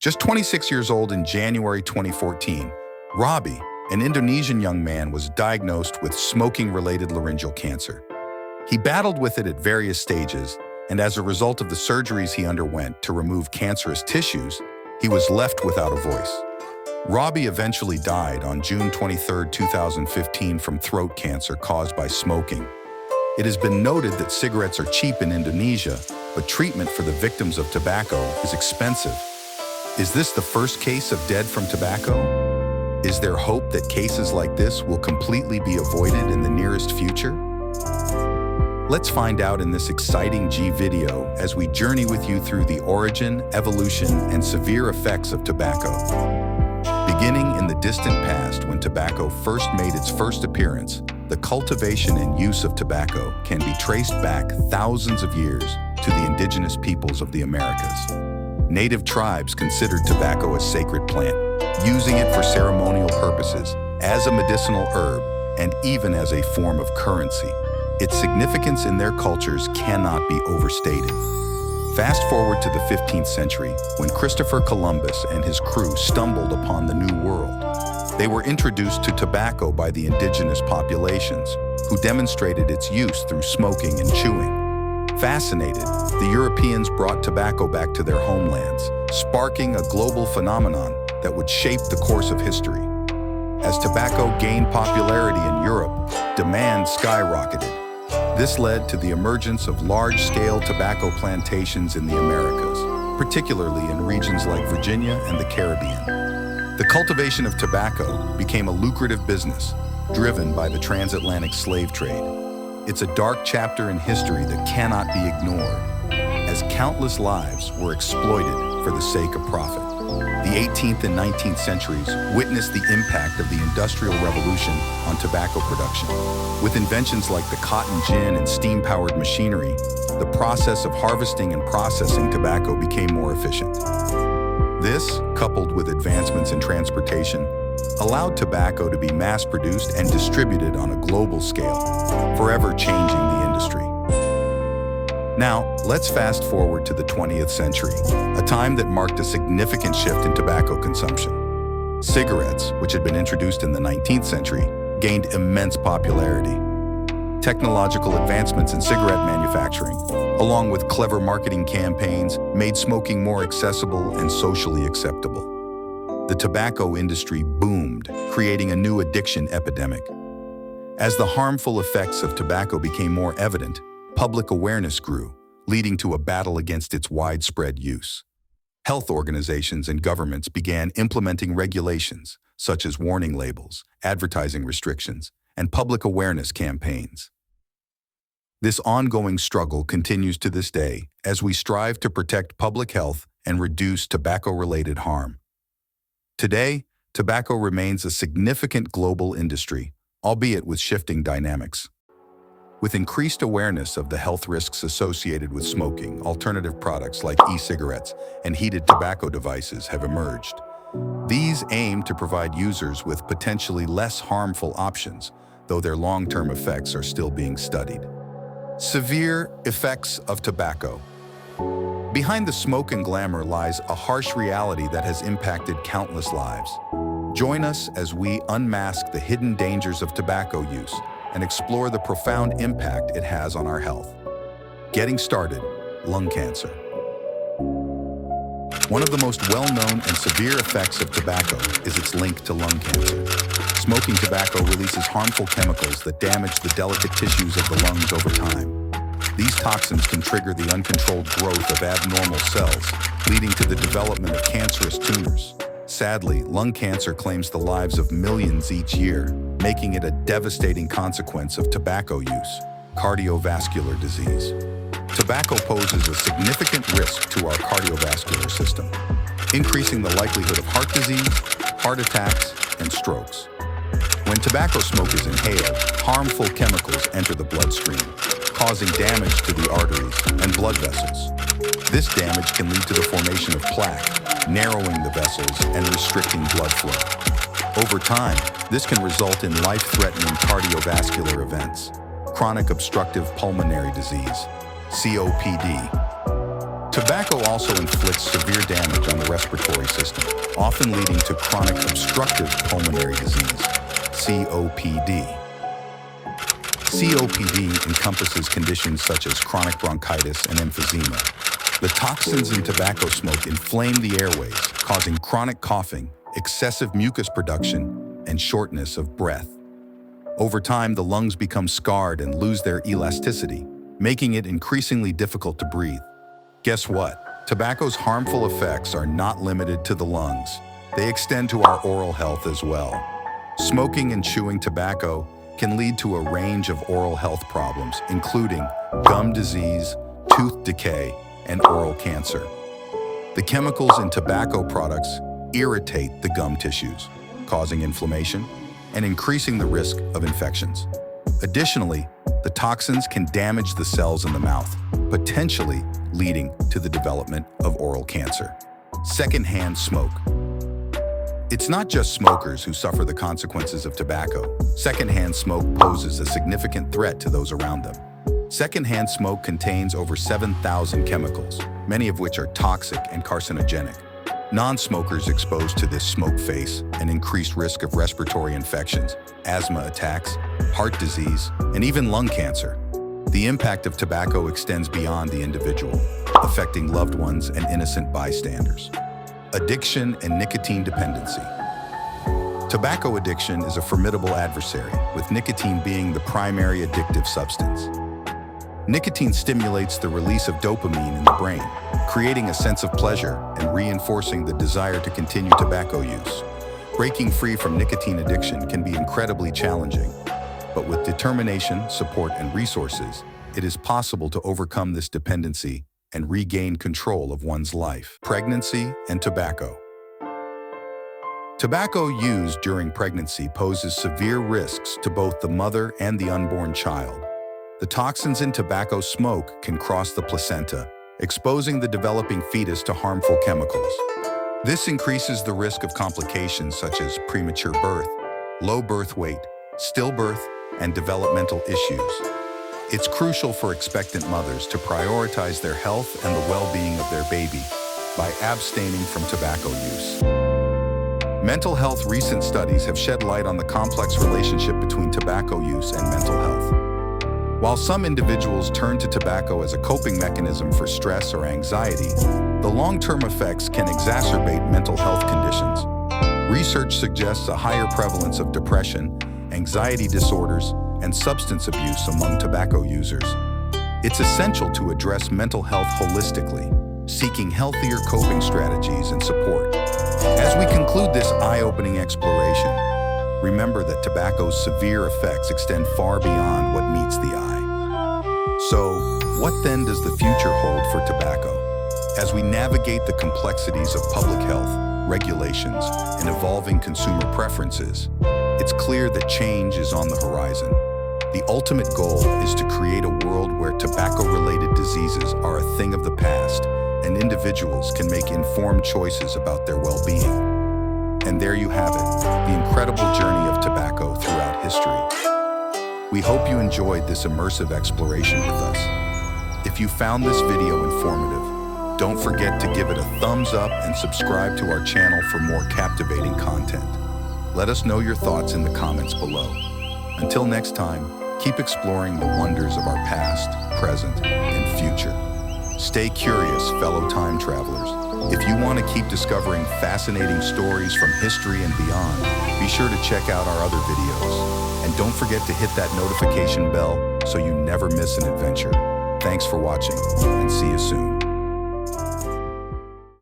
Just 26 years old in January 2014, Robbie, an Indonesian young man, was diagnosed with smoking-related laryngeal cancer. He battled with it at various stages, and as a result of the surgeries he underwent to remove cancerous tissues, he was left without a voice. Robbie eventually died on June 23, 2015 from throat cancer caused by smoking. It has been noted that cigarettes are cheap in Indonesia, but treatment for the victims of tobacco is expensive. Is this the first case of dead from tobacco? Is there hope that cases like this will completely be avoided in the nearest future? Let's find out in this exciting G video as we journey with you through the origin, evolution, and severe effects of tobacco. Beginning in the distant past when tobacco first made its first appearance, the cultivation and use of tobacco can be traced back thousands of years to the indigenous peoples of the Americas. Native tribes considered tobacco a sacred plant, using it for ceremonial purposes, as a medicinal herb, and even as a form of currency. Its significance in their cultures cannot be overstated. Fast forward to the 15th century, when Christopher Columbus and his crew stumbled upon the New World. They were introduced to tobacco by the indigenous populations, who demonstrated its use through smoking and chewing. Fascinated, the Europeans brought tobacco back to their homelands, sparking a global phenomenon that would shape the course of history. As tobacco gained popularity in Europe, demand skyrocketed. This led to the emergence of large-scale tobacco plantations in the Americas, particularly in regions like Virginia and the Caribbean. The cultivation of tobacco became a lucrative business, driven by the transatlantic slave trade. It's a dark chapter in history that cannot be ignored, as countless lives were exploited for the sake of profit. The 18th and 19th centuries witnessed the impact of the Industrial Revolution on tobacco production. With inventions like the cotton gin and steam-powered machinery, the process of harvesting and processing tobacco became more efficient. This, coupled with advancements in transportation, allowed tobacco to be mass-produced and distributed on a global scale, forever changing the industry. Now, let's fast forward to the 20th century, a time that marked a significant shift in tobacco consumption. Cigarettes, which had been introduced in the 19th century, gained immense popularity. Technological advancements in cigarette manufacturing, along with clever marketing campaigns, made smoking more accessible and socially acceptable. The tobacco industry boomed, creating a new addiction epidemic. As the harmful effects of tobacco became more evident, public awareness grew, leading to a battle against its widespread use. Health organizations and governments began implementing regulations, such as warning labels, advertising restrictions, and public awareness campaigns. This ongoing struggle continues to this day as we strive to protect public health and reduce tobacco-related harm. Today, tobacco remains a significant global industry, albeit with shifting dynamics. With increased awareness of the health risks associated with smoking, alternative products like e-cigarettes and heated tobacco devices have emerged. These aim to provide users with potentially less harmful options, though their long-term effects are still being studied. Severe effects of tobacco. Behind the smoke and glamour lies a harsh reality that has impacted countless lives. Join us as we unmask the hidden dangers of tobacco use and explore the profound impact it has on our health. Getting started, lung cancer. One of the most well-known and severe effects of tobacco is its link to lung cancer. Smoking tobacco releases harmful chemicals that damage the delicate tissues of the lungs over time. These toxins can trigger the uncontrolled growth of abnormal cells, leading to the development of cancerous tumors. Sadly, lung cancer claims the lives of millions each year, making it a devastating consequence of tobacco use. Cardiovascular disease. Tobacco poses a significant risk to our cardiovascular system, increasing the likelihood of heart disease, heart attacks, and strokes. When tobacco smoke is inhaled, harmful chemicals enter the bloodstream, causing damage to the arteries and blood vessels. This damage can lead to the formation of plaque, narrowing the vessels and restricting blood flow. Over time, this can result in life-threatening cardiovascular events, chronic obstructive pulmonary disease, COPD. Tobacco also inflicts severe damage on the respiratory system, often leading to chronic obstructive pulmonary disease, COPD. COPD encompasses conditions such as chronic bronchitis and emphysema. The toxins in tobacco smoke inflame the airways, causing chronic coughing, excessive mucus production, and shortness of breath. Over time, the lungs become scarred and lose their elasticity, making it increasingly difficult to breathe. Guess what? Tobacco's harmful effects are not limited to the lungs. They extend to our oral health as well. Smoking and chewing tobacco can lead to a range of oral health problems, including gum disease, tooth decay, and oral cancer. The chemicals in tobacco products irritate the gum tissues, causing inflammation and increasing the risk of infections. Additionally, the toxins can damage the cells in the mouth, potentially leading to the development of oral cancer. Secondhand smoke. It's not just smokers who suffer the consequences of tobacco. Secondhand smoke poses a significant threat to those around them. Secondhand smoke contains over 7,000 chemicals, many of which are toxic and carcinogenic. Non-smokers exposed to this smoke face an increased risk of respiratory infections, asthma attacks, heart disease, and even lung cancer. The impact of tobacco extends beyond the individual, affecting loved ones and innocent bystanders. Addiction and nicotine dependency. Tobacco addiction is a formidable adversary, with nicotine being the primary addictive substance. Nicotine stimulates the release of dopamine in the brain, creating a sense of pleasure and reinforcing the desire to continue tobacco use. Breaking free from nicotine addiction can be incredibly challenging, but with determination, support, and resources, it is possible to overcome this dependency and regain control of one's life. Pregnancy and tobacco. Tobacco used during pregnancy poses severe risks to both the mother and the unborn child. The toxins in tobacco smoke can cross the placenta, exposing the developing fetus to harmful chemicals. This increases the risk of complications such as premature birth, low birth weight, stillbirth, and developmental issues. It's crucial for expectant mothers to prioritize their health and the well-being of their baby by abstaining from tobacco use. Mental health. Recent studies have shed light on the complex relationship between tobacco use and mental health. While some individuals turn to tobacco as a coping mechanism for stress or anxiety, the long-term effects can exacerbate mental health conditions. Research suggests a higher prevalence of depression, anxiety disorders, and substance abuse among tobacco users. It's essential to address mental health holistically, seeking healthier coping strategies and support. As we conclude this eye-opening exploration, remember that tobacco's severe effects extend far beyond what meets the eye. So, what then does the future hold for tobacco? As we navigate the complexities of public health, regulations, and evolving consumer preferences, it's clear that change is on the horizon. The ultimate goal is to create a world where tobacco-related diseases are a thing of the past, and individuals can make informed choices about their well-being. And there you have it, the incredible journey of tobacco throughout history. We hope you enjoyed this immersive exploration with us. If you found this video informative, don't forget to give it a thumbs up and subscribe to our channel for more captivating content. Let us know your thoughts in the comments below. Until next time, keep exploring the wonders of our past, present, and future. Stay curious, fellow time travelers. If you want to keep discovering fascinating stories from history and beyond, be sure to check out our other videos. And don't forget to hit that notification bell so you never miss an adventure. Thanks for watching, and see you soon.